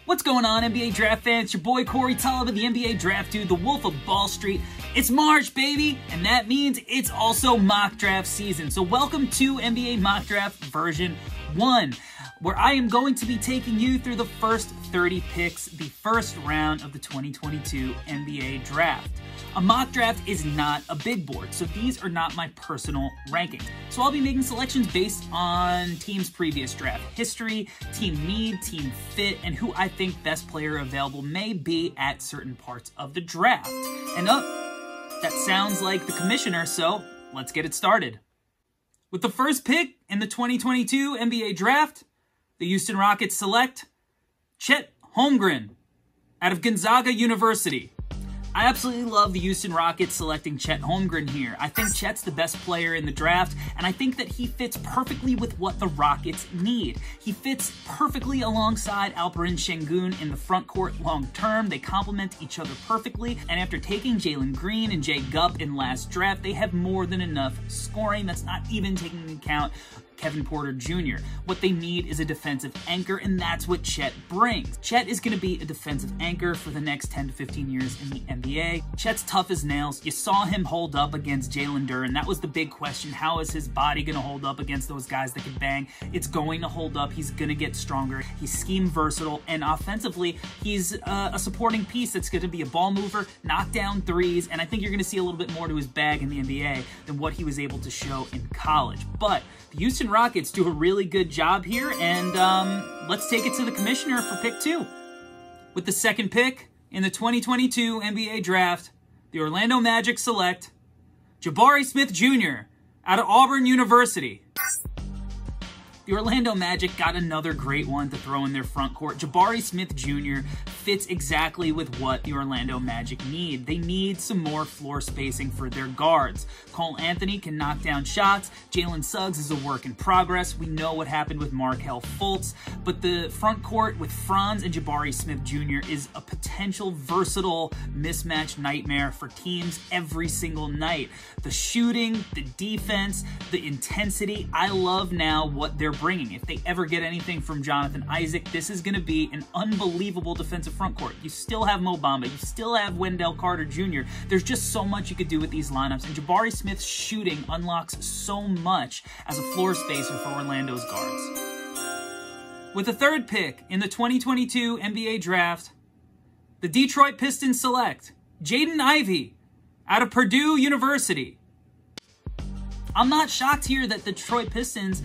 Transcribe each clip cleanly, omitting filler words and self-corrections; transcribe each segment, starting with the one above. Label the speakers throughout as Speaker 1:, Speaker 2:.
Speaker 1: What's going on, NBA Draft fans? Your boy Corey Tolliver, the NBA Draft Dude, the Wolf of Ball Street. It's March, baby, and that means it's also mock draft season. So welcome to NBA Mock Draft version 1, where I am going to be taking you through the first 30 picks, the first round of the 2022 NBA Draft. A mock draft is not a big board, so these are not my personal rankings. So I'll be making selections based on team's previous draft history, team need, team fit, and who I think best player available may be at certain parts of the draft. And that sounds like the commissioner, so let's get it started. With the first pick in the 2022 NBA Draft, the Houston Rockets select Chet Holmgren out of Gonzaga University. I absolutely love the Houston Rockets selecting Chet Holmgren here. I think Chet's the best player in the draft, and I think that he fits perfectly with what the Rockets need. He fits perfectly alongside Alperen Sengun in the front court long term. They complement each other perfectly, and after taking Jalen Green and Jay Gupp in last draft, they have more than enough scoring. That's not even taking into account Kevin Porter Jr. What they need is a defensive anchor, and that's what Chet brings. Chet is going to be a defensive anchor for the next 10 to 15 years in the NBA. Chet's tough as nails. You saw him hold up against Jalen Duren. That was the big question. How is his body going to hold up against those guys that can bang? It's going to hold up. He's going to get stronger. He's scheme versatile, and offensively, he's a supporting piece that's going to be a ball mover, knock down threes, and I think you're going to see a little bit more to his bag in the NBA than what he was able to show in college. But the Houston Rockets do a really good job here, and let's take it to the commissioner for pick 2. With the second pick in the 2022 NBA Draft, the Orlando Magic select Jabari Smith Jr. out of Auburn University. The Orlando Magic got another great one to throw in their front court. Jabari Smith Jr. fits exactly with what the Orlando Magic need. They need some more floor spacing for their guards. Cole Anthony can knock down shots. Jalen Suggs is a work in progress. We know what happened with Markelle Fultz, but the front court with Franz and Jabari Smith Jr. is a potential versatile mismatch nightmare for teams every single night. The shooting, the defense, the intensity, I love now what they're bringing. If they ever get anything from Jonathan Isaac, this is going to be an unbelievable defensive front court. You still have Mo Bamba. You still have Wendell Carter Jr. There's just so much you could do with these lineups, and Jabari Smith's shooting unlocks so much as a floor spacer for Orlando's guards. With the third pick in the 2022 NBA Draft, the Detroit Pistons select Jaden Ivey out of Purdue University. I'm not shocked here that the Detroit Pistons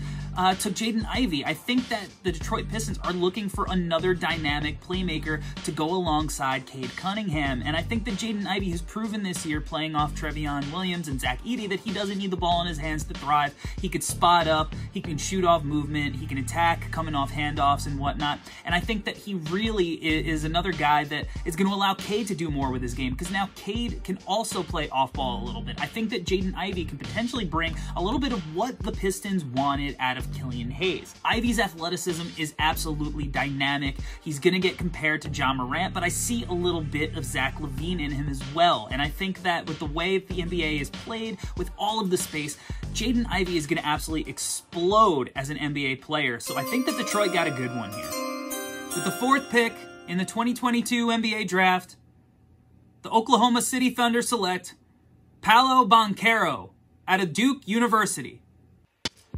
Speaker 1: took Jaden Ivey. I think that the Detroit Pistons are looking for another dynamic playmaker to go alongside Cade Cunningham. And I think that Jaden Ivey has proven this year, playing off Trevion Williams and Zach Edey, that he doesn't need the ball in his hands to thrive. He could spot up, he can shoot off movement, he can attack coming off handoffs and whatnot. And I think that he really is another guy that is going to allow Cade to do more with his game, because now Cade can also play off ball a little bit. I think that Jaden Ivey can potentially bring a little bit of what the Pistons wanted out of Killian Hayes. Ivey's athleticism is absolutely dynamic. He's going to get compared to Ja Morant, but I see a little bit of Zach LaVine in him as well. And I think that with the way the NBA is played, with all of the space, Jaden Ivey is going to absolutely explode as an NBA player. So I think that Detroit got a good one here. With the fourth pick in the 2022 NBA Draft, the Oklahoma City Thunder select Paolo Banchero out of Duke University.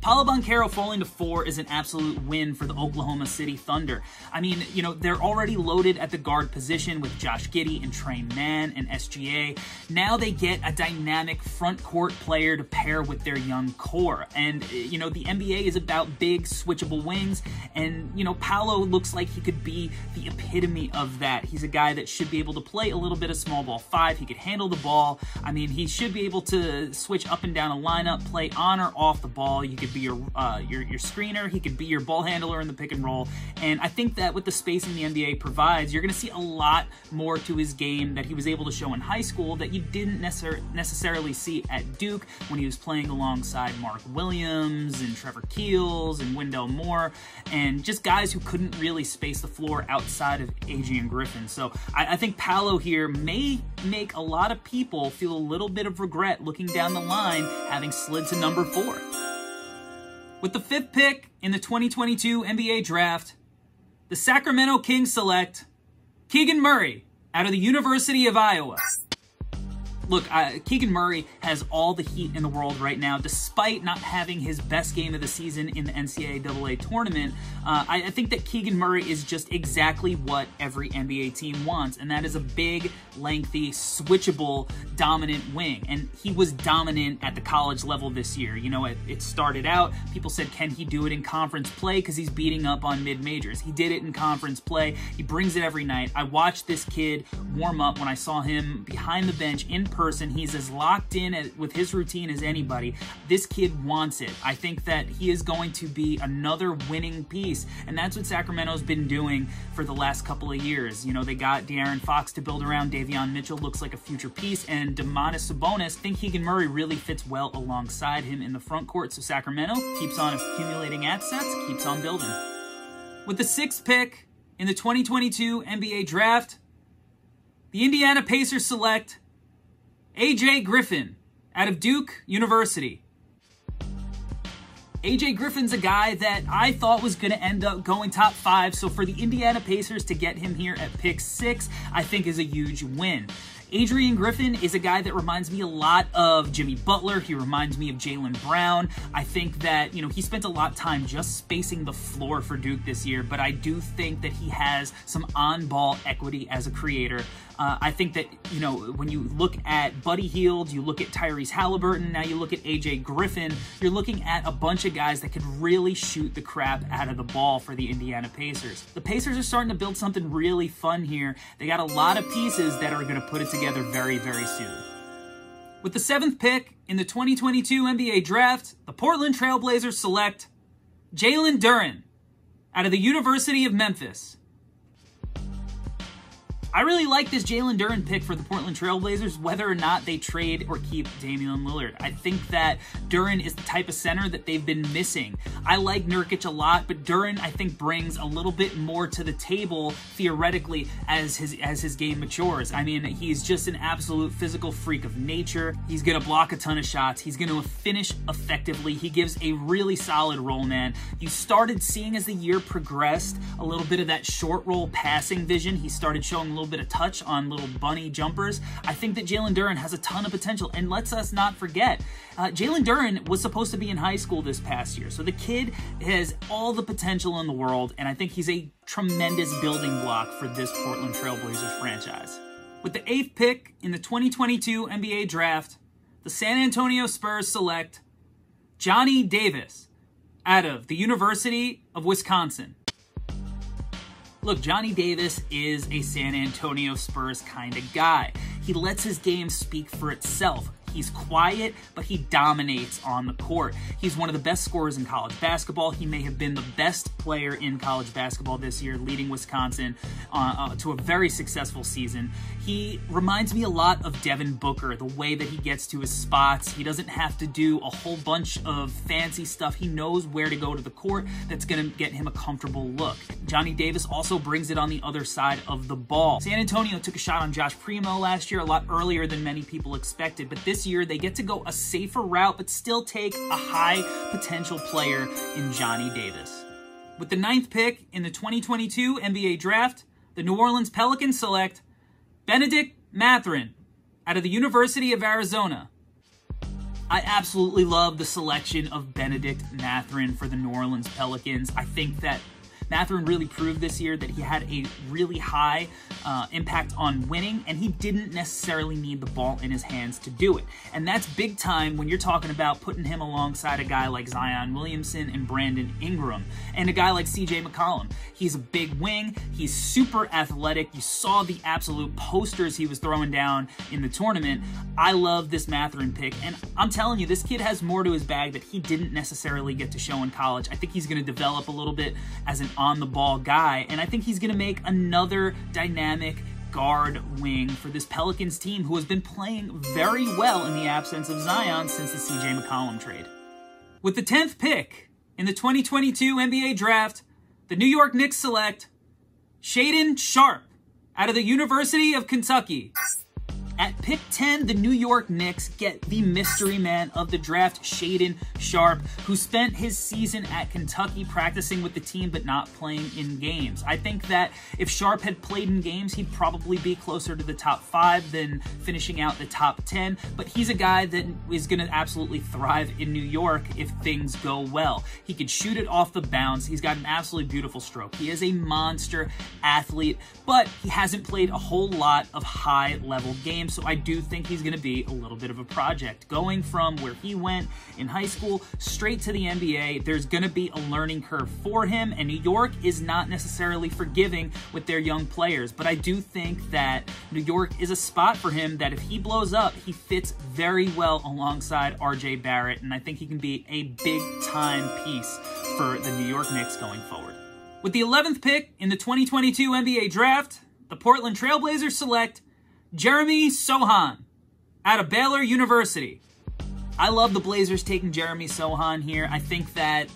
Speaker 1: Paolo Banchero falling to 4 is an absolute win for the Oklahoma City Thunder. I mean, you know, they're already loaded at the guard position with Josh Giddey and Trey Mann and SGA. Now they get a dynamic front court player to pair with their young core. And, you know, the NBA is about big, switchable wings. And, you know, Paolo looks like he could be the epitome of that. He's a guy that should be able to play a little bit of small ball 5. He could handle the ball. I mean, he should be able to switch up and down a lineup, play on or off the ball. You could be your screener. He could be your ball handler in the pick and roll. And I think that with the spacing the NBA provides, you're going to see a lot more to his game that he was able to show in high school that you didn't necessarily see at Duke when he was playing alongside Mark Williams and Trevor Keels and Wendell Moore and just guys who couldn't really space the floor outside of Adrian Griffin. So I think Paolo here may make a lot of people feel a little bit of regret looking down the line having slid to number 4. With the 5th pick in the 2022 NBA Draft, the Sacramento Kings select Keegan Murray out of the University of Iowa. Look, Keegan Murray has all the heat in the world right now, despite not having his best game of the season in the NCAA tournament. I think that Keegan Murray is just exactly what every NBA team wants, and that is a big, lengthy, switchable, dominant wing. And he was dominant at the college level this year. You know, it started out, people said, can he do it in conference play? Because he's beating up on mid-majors. He did it in conference play. He brings it every night. I watched this kid warm up when I saw him behind the bench in person. He's as locked in with his routine as anybody. This kid wants it. I think that he is going to be another winning piece, and that's what Sacramento's been doing for the last couple of years. You know, they got De'Aaron Fox to build around. Davion Mitchell looks like a future piece, and Domantas Sabonis. I think Keegan Murray really fits well alongside him in the front court, so Sacramento keeps on accumulating assets, keeps on building. With the 6th pick in the 2022 NBA Draft, the Indiana Pacers select AJ Griffin out of Duke University. AJ Griffin's a guy that I thought was going to end up going top 5, so for the Indiana Pacers to get him here at pick 6, I think is a huge win. Adrian Griffin is a guy that reminds me a lot of Jimmy Butler. He reminds me of Jaylen Brown. I think that, you know, he spent a lot of time just spacing the floor for Duke this year, but I do think that he has some on-ball equity as a creator. I think that, you know, when you look at Buddy Hield, you look at Tyrese Halliburton, now you look at AJ Griffin, you're looking at a bunch of guys that could really shoot the crap out of the ball for the Indiana Pacers. The Pacers are starting to build something really fun here. They got a lot of pieces that are going to put it together very, very soon. With the 7th pick in the 2022 NBA Draft, the Portland Trail Blazers select Jalen Duren out of the University of Memphis. I really like this Jalen Duren pick for the Portland Trail Blazers, whether or not they trade or keep Damian Lillard. I think that Duren is the type of center that they've been missing. I like Nurkic a lot, but Duren, I think, brings a little bit more to the table, theoretically, as his game matures. I mean, he's just an absolute physical freak of nature. He's going to block a ton of shots. He's going to finish effectively. He gives a really solid roll man. You started seeing, as the year progressed, a little bit of that short roll passing vision. He started showing a little bit of touch on little bunny jumpers. I think that Jalen Duren has a ton of potential, and let's us not forget, Jalen Duren was supposed to be in high school this past year, so the kid has all the potential in the world, and I think he's a tremendous building block for this Portland Trail Blazers franchise. With the 8th pick in the 2022 NBA Draft, the San Antonio Spurs select Johnny Davis out of the University of Wisconsin. Look, Johnny Davis is a San Antonio Spurs kind of guy. He lets his game speak for itself. He's quiet, but he dominates on the court. He's one of the best scorers in college basketball. He may have been the best player in college basketball this year, leading Wisconsin to a very successful season. He reminds me a lot of Devin Booker, the way that he gets to his spots. He doesn't have to do a whole bunch of fancy stuff. He knows where to go to the court that's going to get him a comfortable look. Johnny Davis also brings it on the other side of the ball. San Antonio took a shot on Josh Primo last year, a lot earlier than many people expected, but this year they get to go a safer route but still take a high potential player in Johnny Davis. With the 9th pick in the 2022 NBA Draft, the New Orleans Pelicans select Benedict Mathurin out of the University of Arizona. I absolutely love the selection of Benedict Mathurin for the New Orleans Pelicans. I think that Mathurin really proved this year that he had a really high impact on winning, and he didn't necessarily need the ball in his hands to do it. And that's big time when you're talking about putting him alongside a guy like Zion Williamson and Brandon Ingram, and a guy like CJ McCollum. He's a big wing. He's super athletic. You saw the absolute posters he was throwing down in the tournament. I love this Mathurin pick, and I'm telling you, this kid has more to his bag that he didn't necessarily get to show in college. I think he's going to develop a little bit as an on-the-ball guy, and I think he's going to make another dynamic guard wing for this Pelicans team, who has been playing very well in the absence of Zion since the CJ McCollum trade. With the 10th pick in the 2022 NBA Draft, the New York Knicks select Shaedon Sharpe out of the University of Kentucky. At pick 10, the New York Knicks get the mystery man of the draft, Jaden Sharp, who spent his season at Kentucky practicing with the team but not playing in games. I think that if Sharp had played in games, he'd probably be closer to the top 5 than finishing out the top 10, but he's a guy that is going to absolutely thrive in New York if things go well. He can shoot it off the bounce. He's got an absolutely beautiful stroke. He is a monster athlete, but he hasn't played a whole lot of high-level games, so I do think he's going to be a little bit of a project. Going from where he went in high school straight to the NBA, there's going to be a learning curve for him, and New York is not necessarily forgiving with their young players, but I do think that New York is a spot for him that if he blows up, he fits very well alongside RJ Barrett, and I think he can be a big-time piece for the New York Knicks going forward. With the 11th pick in the 2022 NBA Draft, the Portland Trailblazers select Jeremy Sochan out of Baylor University. I love the Blazers taking Jeremy Sochan here. I think that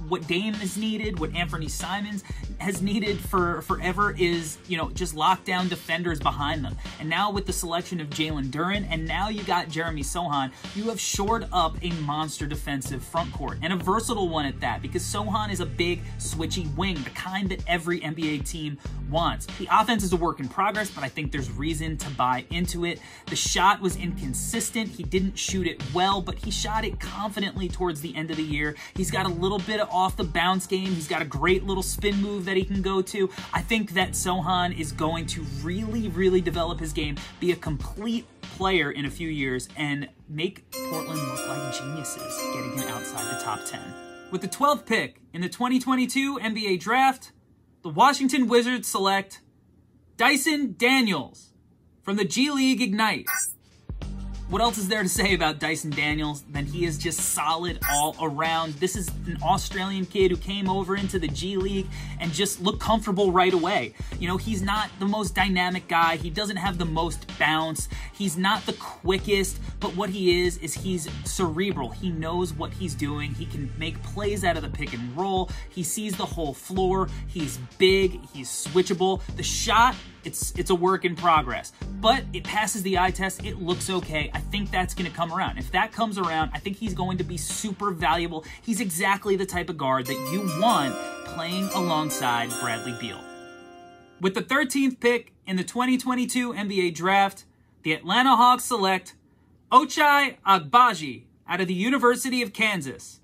Speaker 1: what Dame has needed, what Anthony Simons has needed for forever is, just lockdown defenders behind them. And now with the selection of Jalen Duren, and now you got Jeremy Sochan, you have shored up a monster defensive front court, and a versatile one at that, because Sochan is a big, switchy wing, the kind that every NBA team wants. The offense is a work in progress, but I think there's reason to buy into it. The shot was inconsistent. He didn't shoot it well, but he shot it confidently towards the end of the year. He's got a little bit of off the bounce game. He's got a great little spin move that he can go to. I think that Sochan is going to really, really develop his game, be a complete player in a few years, and make Portland look like geniuses, getting him outside the top 10. With the 12th pick in the 2022 NBA Draft, the Washington Wizards select Dyson Daniels from the G League Ignite. What else is there to say about Dyson Daniels? Then he is just solid all around. This is an Australian kid who came over into the G League and just looked comfortable right away. He's not the most dynamic guy. He doesn't have the most bounce. He's not the quickest, but what he is he's cerebral. He knows what he's doing. He can make plays out of the pick and roll. He sees the whole floor. He's big. He's switchable. The shot, it's a work in progress, but it passes the eye test. It looks okay. I think that's going to come around. If that comes around, I think he's going to be super valuable. He's exactly the type of guard that you want playing alongside Bradley Beal. With the 13th pick in the 2022 NBA Draft, the Atlanta Hawks select Ochai Agbaji out of the University of Kansas.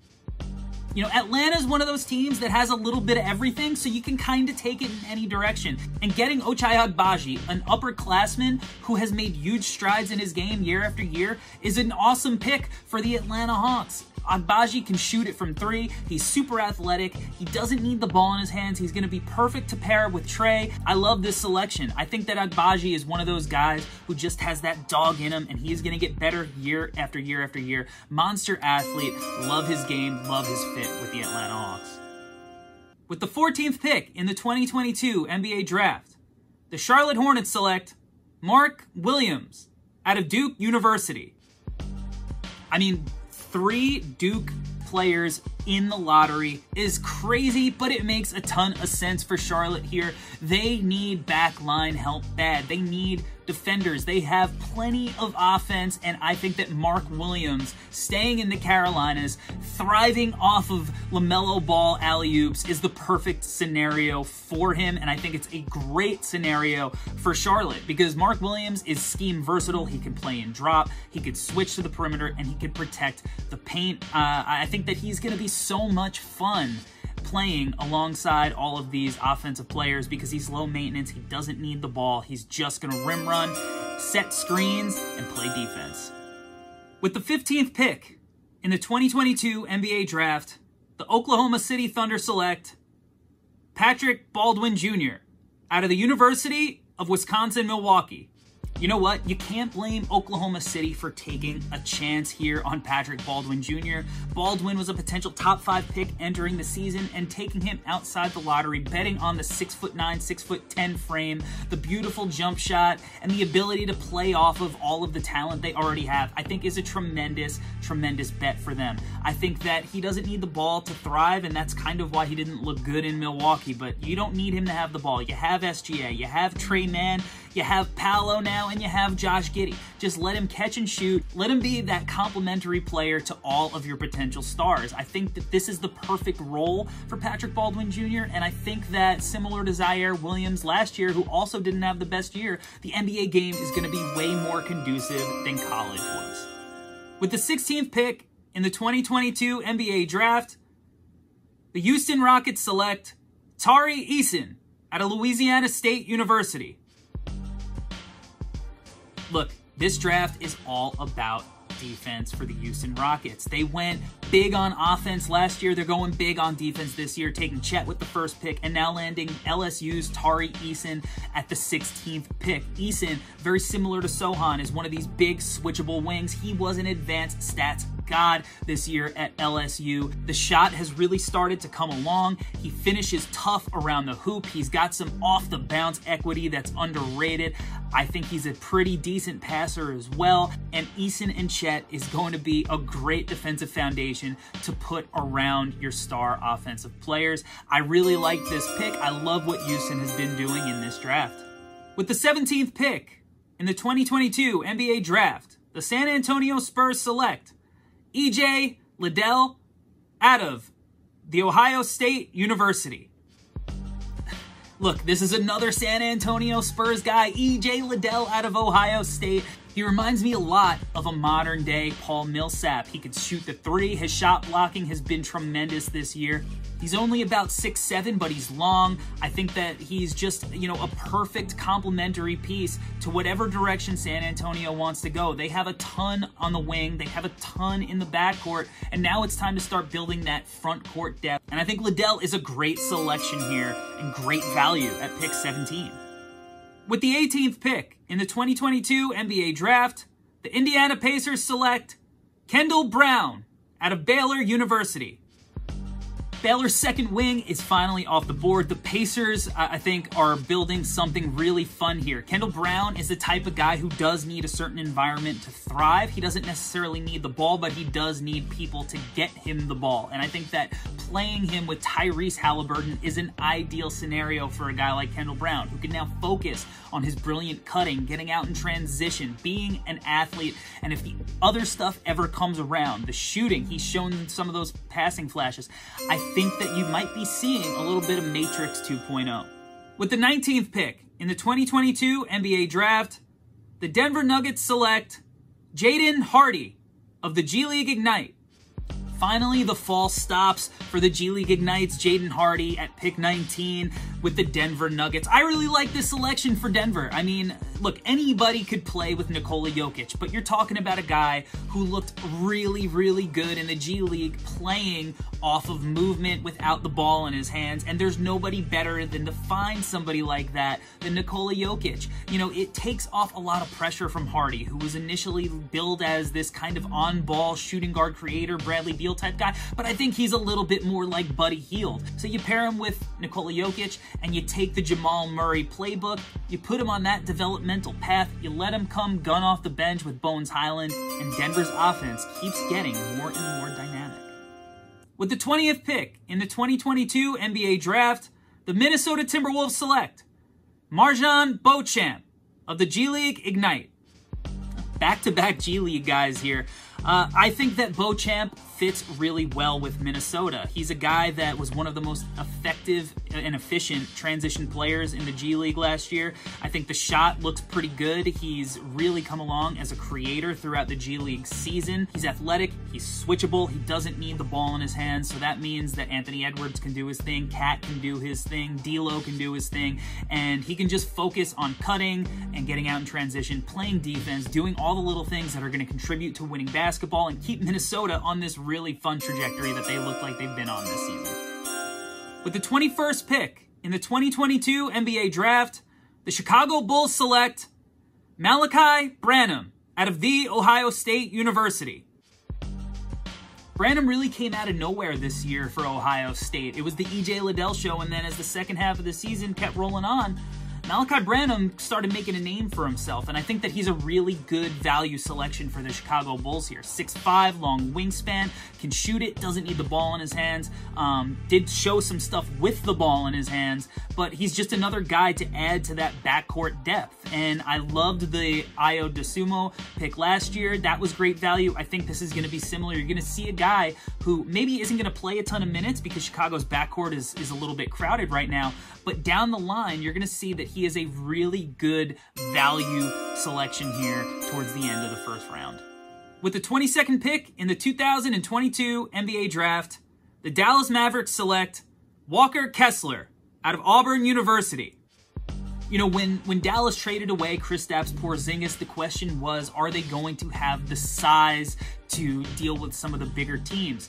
Speaker 1: Atlanta is one of those teams that has a little bit of everything, so you can kind of take it in any direction. And getting Ochai Agbaji, an upperclassman who has made huge strides in his game year after year, is an awesome pick for the Atlanta Hawks. Agbaji can shoot it from 3. He's super athletic. He doesn't need the ball in his hands. He's going to be perfect to pair with Trey. I love this selection. I think that Agbaji is one of those guys who just has that dog in him, and he's going to get better year after year after year. Monster athlete. Love his game. Love his fit with the Atlanta Hawks. With the 14th pick in the 2022 NBA Draft, the Charlotte Hornets select Mark Williams out of Duke University. 3 Duke players in the lottery is crazy, but it makes a ton of sense for Charlotte here. They need backline help bad. They need defenders. They have plenty of offense, and I think that Mark Williams, staying in the Carolinas, thriving off of LaMelo Ball alley-oops, is the perfect scenario for him, and I think it's a great scenario for Charlotte because Mark Williams is scheme versatile. He can play and drop, he could switch to the perimeter, and he could protect the paint. I think that he's going to be so much fun playing alongside all of these offensive players because he's low maintenance. He doesn't need the ball. He's just going to rim run, set screens, and play defense. With the 15th pick in the 2022 NBA Draft, the Oklahoma City Thunder select Patrick Baldwin Jr. out of the University of Wisconsin-Milwaukee. You know what? You can't blame Oklahoma City for taking a chance here on Patrick Baldwin Jr. Baldwin was a potential top 5 pick entering the season, and taking him outside the lottery, betting on the 6'9", 6'10" frame, the beautiful jump shot, and the ability to play off of all of the talent they already have, I think is a tremendous, tremendous bet for them. I think that he doesn't need the ball to thrive, and that's kind of why he didn't look good in Milwaukee, but you don't need him to have the ball. You have SGA, you have Trey Mann, You have Paolo now, and you have Josh Giddey. Just let him catch and shoot. Let him be that complementary player to all of your potential stars. I think that this is the perfect role for Patrick Baldwin Jr., and I think that similar to Zaire Williams last year, who also didn't have the best year, the NBA game is going to be way more conducive than college was. With the 16th pick in the 2022 NBA Draft, the Houston Rockets select Tari Eason out of Louisiana State University. Look, this draft is all about defense for the Houston Rockets. They went big on offense last year. They're going big on defense this year, taking Chet with the first pick and now landing LSU's Tari Eason at the 16th pick. Eason, very similar to Sohan, is one of these big switchable wings. He was an advanced stats god this year at LSU. The shot has really started to come along. He finishes tough around the hoop. He's got some off-the-bounce equity that's underrated. I think he's a pretty decent passer as well. And Eason and Chet is going to be a great defensive foundation to put around your star offensive players. I really like this pick. I love what Houston has been doing in this draft. With the 17th pick in the 2022 NBA Draft, the San Antonio Spurs select EJ Liddell out of The Ohio State University. Look, this is another San Antonio Spurs guy, EJ Liddell out of Ohio State. He reminds me a lot of a modern-day Paul Millsap. He can shoot the three. His shot blocking has been tremendous this year. He's only about 6'7", but he's long. I think that he's just, a perfect complementary piece to whatever direction San Antonio wants to go. They have a ton on the wing. They have a ton in the backcourt. And now it's time to start building that front court depth. And I think Liddell is a great selection here and great value at pick 17. With the 18th pick in the 2022 NBA Draft, the Indiana Pacers select Kendall Brown out of Baylor University. Baylor's second wing is finally off the board. The Pacers, I think, are building something really fun here. Kendall Brown is the type of guy who does need a certain environment to thrive. He doesn't necessarily need the ball, but he does need people to get him the ball. And I think that playing him with Tyrese Halliburton is an ideal scenario for a guy like Kendall Brown, who can now focus on his brilliant cutting, getting out in transition, being an athlete. And if the other stuff ever comes around, the shooting, he's shown some of those passing flashes, I think that you might be seeing a little bit of Matrix 2.0. With the 19th pick in the 2022 NBA Draft, the Denver Nuggets select Jaden Hardy of the G League Ignite. Finally, the fall stops for the G League Ignite's Jaden Hardy at pick 19 with the Denver Nuggets. I really like this selection for Denver. I mean, look, anybody could play with Nikola Jokic, but you're talking about a guy who looked really, really good in the G League playing off of movement without the ball in his hands, and there's nobody better than to find somebody like that than Nikola Jokic. It takes off a lot of pressure from Hardy, who was initially billed as this kind of on-ball shooting guard creator, Bradley Beal type guy, but I think he's a little bit more like Buddy Hield. So you pair him with Nikola Jokic, and you take the Jamal Murray playbook, you put him on that developmental path, you let him come gun off the bench with Bones Highland, and Denver's offense keeps getting more and more dynamic. With the 20th pick in the 2022 NBA Draft, the Minnesota Timberwolves select Marjan Beauchamp of the G League Ignite. Back-to-back G League guys here. I think that Beauchamp fits really well with Minnesota. He's a guy that was one of the most effective and efficient transition players in the G League last year. I think the shot looks pretty good. He's really come along as a creator throughout the G League season. He's athletic, he's switchable, he doesn't need the ball in his hands, so that means that Anthony Edwards can do his thing, Cat can do his thing, D'Lo can do his thing, and he can just focus on cutting and getting out in transition, playing defense, doing all the little things that are going to contribute to winning basketball and keep Minnesota on this really fun trajectory that they look like they've been on this season. With the 21st pick in the 2022 NBA Draft, the Chicago Bulls select Malachi Branham out of The Ohio State University. Branham really came out of nowhere this year for Ohio State. It was the EJ Liddell show, and then as the second half of the season kept rolling on, Malachi Branham started making a name for himself, and I think that he's a really good value selection for the Chicago Bulls here. 6'5", long wingspan, can shoot it, doesn't need the ball in his hands, did show some stuff with the ball in his hands, but he's just another guy to add to that backcourt depth. And I loved the Ayo Dosunmu pick last year. That was great value. I think this is going to be similar. You're going to see a guy who maybe isn't going to play a ton of minutes because Chicago's backcourt is a little bit crowded right now, but down the line, you're going to see that he is a really good value selection here towards the end of the first round. With the 22nd pick in the 2022 NBA Draft, the Dallas Mavericks select Walker Kessler out of Auburn University. You know, when Dallas traded away Kristaps Porzingis, the question was, are they going to have the size to deal with some of the bigger teams?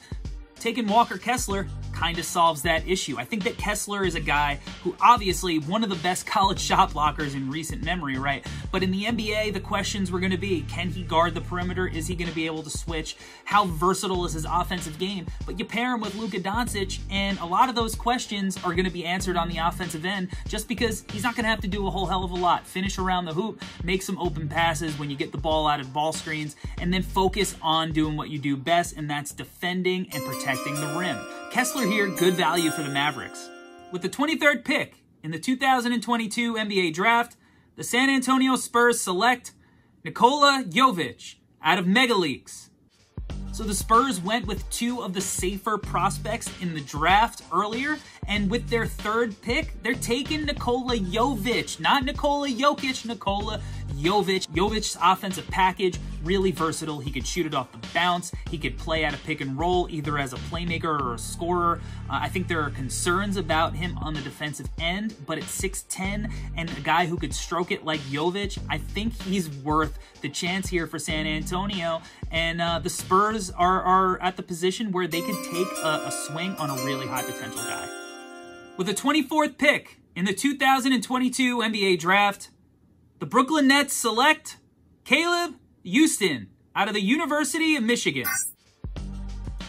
Speaker 1: Taking Walker Kessler kind of solves that issue. I think that Kessler is a guy who obviously one of the best college shot blockers in recent memory, right? But in the NBA, the questions were going to be, can he guard the perimeter? Is he going to be able to switch? How versatile is his offensive game? But you pair him with Luka Doncic, and a lot of those questions are going to be answered on the offensive end just because he's not going to have to do a whole hell of a lot. Finish around the hoop, make some open passes when you get the ball out of ball screens, and then focus on doing what you do best, and that's defending and protecting the rim. Kessler here, good value for the Mavericks. With the 23rd pick in the 2022 NBA Draft, the San Antonio Spurs select Nikola Jovic out of Mega Leagues. So the Spurs went with two of the safer prospects in the draft earlier, and with their third pick, they're taking Nikola Jovic, not Nikola Jokic, Nikola Jovic. Jovic's offensive package, really versatile. He could shoot it off the bounce. He could play at a pick and roll, either as a playmaker or a scorer. I think there are concerns about him on the defensive end, but at 6'10", and a guy who could stroke it like Jovic, I think he's worth the chance here for San Antonio. And the Spurs are at the position where they could take a swing on a really high potential guy. With the 24th pick in the 2022 NBA Draft, the Brooklyn Nets select Caleb Houston out of the University of Michigan.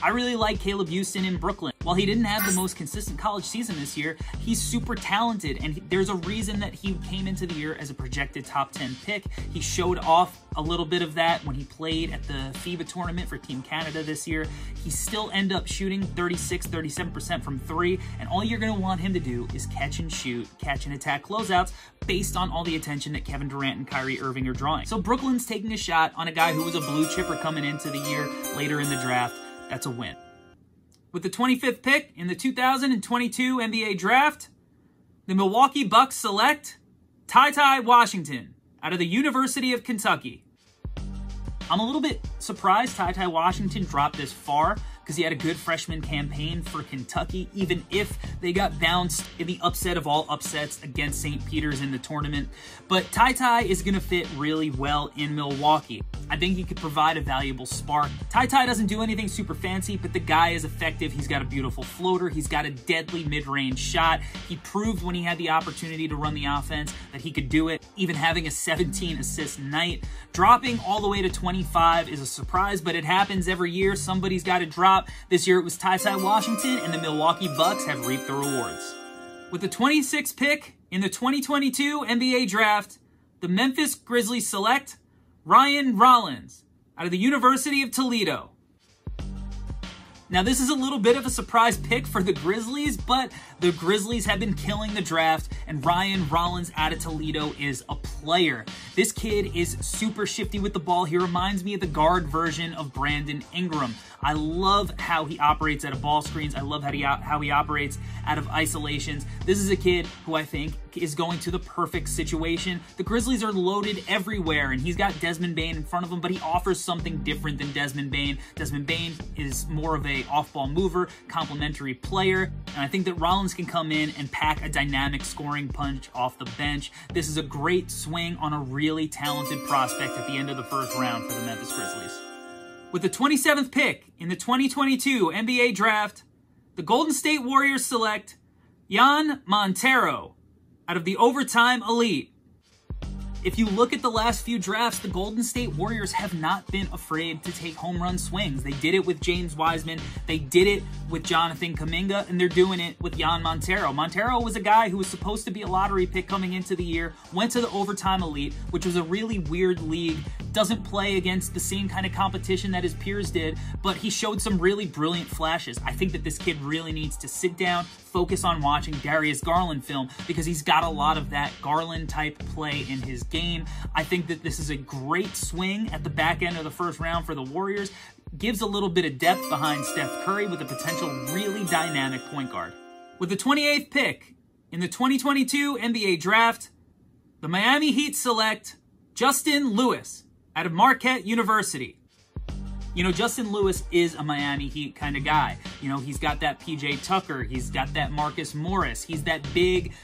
Speaker 1: I really like Caleb Houston in Brooklyn. While he didn't have the most consistent college season this year, he's super talented, and there's a reason that he came into the year as a projected top 10 pick. He showed off a little bit of that when he played at the FIBA tournament for Team Canada this year. He still ended up shooting 37% from three, and all you're going to want him to do is catch and shoot, catch and attack closeouts based on all the attention that Kevin Durant and Kyrie Irving are drawing. So Brooklyn's taking a shot on a guy who was a blue chipper coming into the year later in the draft. That's a win. With the 25th pick in the 2022 NBA Draft, the Milwaukee Bucks select Ty Washington out of the University of Kentucky. I'm a little bit surprised Ty Washington dropped this far because he had a good freshman campaign for Kentucky, even if they got bounced in the upset of all upsets against St. Peter's in the tournament. But Ty is going to fit really well in Milwaukee. I think he could provide a valuable spark. Ty doesn't do anything super fancy, but the guy is effective. He's got a beautiful floater. He's got a deadly mid-range shot. He proved when he had the opportunity to run the offense that he could do it, even having a 17-assist night. Dropping all the way to 25 is a surprise, but it happens every year. Somebody's got to drop. This year it was Ty Washington, and the Milwaukee Bucks have reaped the rewards. With the 26th pick in the 2022 NBA Draft, the Memphis Grizzlies select Ryan Rollins out of the University of Toledo. Now, this is a little bit of a surprise pick for the Grizzlies, but the Grizzlies have been killing the draft, and Ryan Rollins out of Toledo is a player. This kid is super shifty with the ball. He reminds me of the guard version of Brandon Ingram. I love how he operates out of ball screens. I love how he operates out of isolations. This is a kid who I think is going to the perfect situation. The Grizzlies are loaded everywhere, and he's got Desmond Bane in front of him, but he offers something different than Desmond Bane. Desmond Bane is more of a off-ball mover, complementary player, and I think that Rollins can come in and pack a dynamic scoring punch off the bench. This is a great swing on a really talented prospect at the end of the first round for the Memphis Grizzlies. With the 27th pick in the 2022 NBA Draft, the Golden State Warriors select Jan Montero out of the Overtime Elite. If you look at the last few drafts, the Golden State Warriors have not been afraid to take home run swings. They did it with James Wiseman, they did it with Jonathan Kuminga, and they're doing it with Jan Montero. Montero was a guy who was supposed to be a lottery pick coming into the year, went to the overtime elite, which was a really weird league, doesn't play against the same kind of competition that his peers did, but he showed some really brilliant flashes. I think that this kid really needs to sit down, focus on watching Darius Garland film, because he's got a lot of that Garland type play in his game. I think that this is a great swing at the back end of the first round for the Warriors. Gives a little bit of depth behind Steph Curry with a potential really dynamic point guard. With the 28th pick in the 2022 NBA Draft, the Miami Heat select Justin Lewis out of Marquette University. You know, Justin Lewis is a Miami Heat kind of guy. You know, he's got that PJ Tucker. He's got that Marcus Morris. He's that big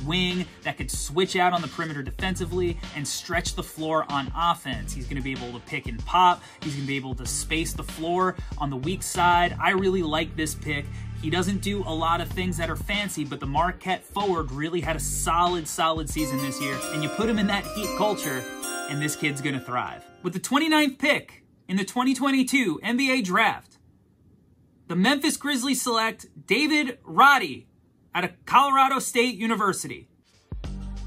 Speaker 1: wing that could switch out on the perimeter defensively and stretch the floor on offense. He's going to be able to pick and pop. He's going to be able to space the floor on the weak side. I really like this pick. He doesn't do a lot of things that are fancy, but the Marquette forward really had a solid season this year. And you put him in that Heat culture, and this kid's going to thrive. With the 29th pick in the 2022 NBA Draft, the Memphis Grizzlies select David Roddy out of Colorado State University.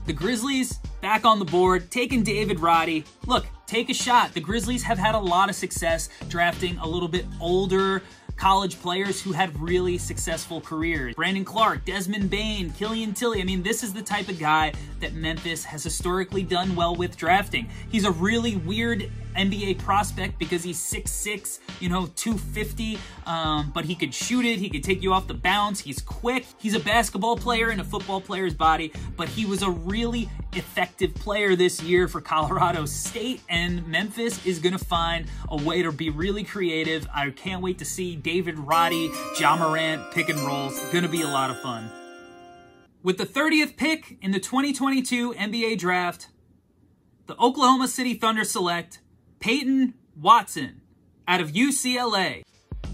Speaker 1: The Grizzlies back on the board, taking David Roddy. Look, take a shot. The Grizzlies have had a lot of success drafting a little bit older college players who had really successful careers. Brandon Clark, Desmond Bane, Killian Tilly. I mean, this is the type of guy that Memphis has historically done well with drafting. He's a really weird NBA prospect because he's 6'6", you know, 250, but he could shoot it, he could take you off the bounce, he's quick, he's a basketball player in a football player's body, but he was a really effective player this year for Colorado State, and Memphis is going to find a way to be really creative. I can't wait to see David Roddy, Ja Morant pick and rolls. Going to be a lot of fun. With the 30th pick in the 2022 NBA Draft, the Oklahoma City Thunder select Peyton Watson out of UCLA.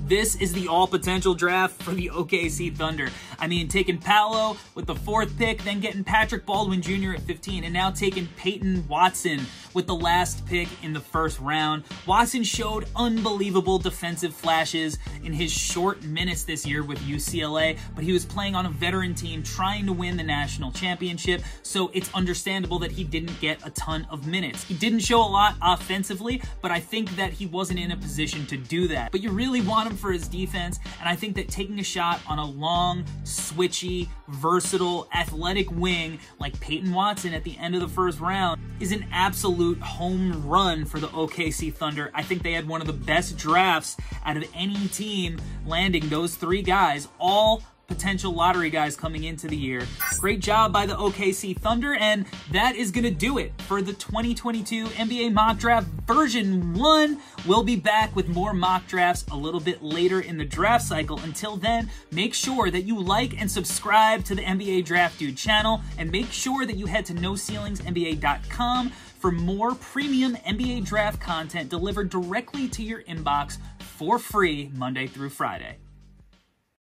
Speaker 1: This is the all-potential draft for the OKC Thunder. I mean, taking Paolo with the 4th pick, then getting Patrick Baldwin Jr. at 15, and now taking Peyton Watson with the last pick in the first round. Watson showed unbelievable defensive flashes in his short minutes this year with UCLA, but he was playing on a veteran team trying to win the national championship, so it's understandable that he didn't get a ton of minutes. He didn't show a lot offensively, but I think that he wasn't in a position to do that. But you really want him for his defense, and I think that taking a shot on a long, switchy, versatile, athletic wing like Peyton Watson at the end of the first round is an absolute home run for the OKC Thunder. I think they had one of the best drafts out of any team, landing those 3 guys, all potential lottery guys coming into the year. Great job by the OKC Thunder, and that is going to do it for the 2022 NBA Mock Draft version 1. We'll be back with more mock drafts a little bit later in the draft cycle. Until then, make sure that you like and subscribe to the NBA Draft Dude channel, and make sure that you head to NoCeilingsNBA.com for more premium NBA draft content delivered directly to your inbox for free Monday through Friday.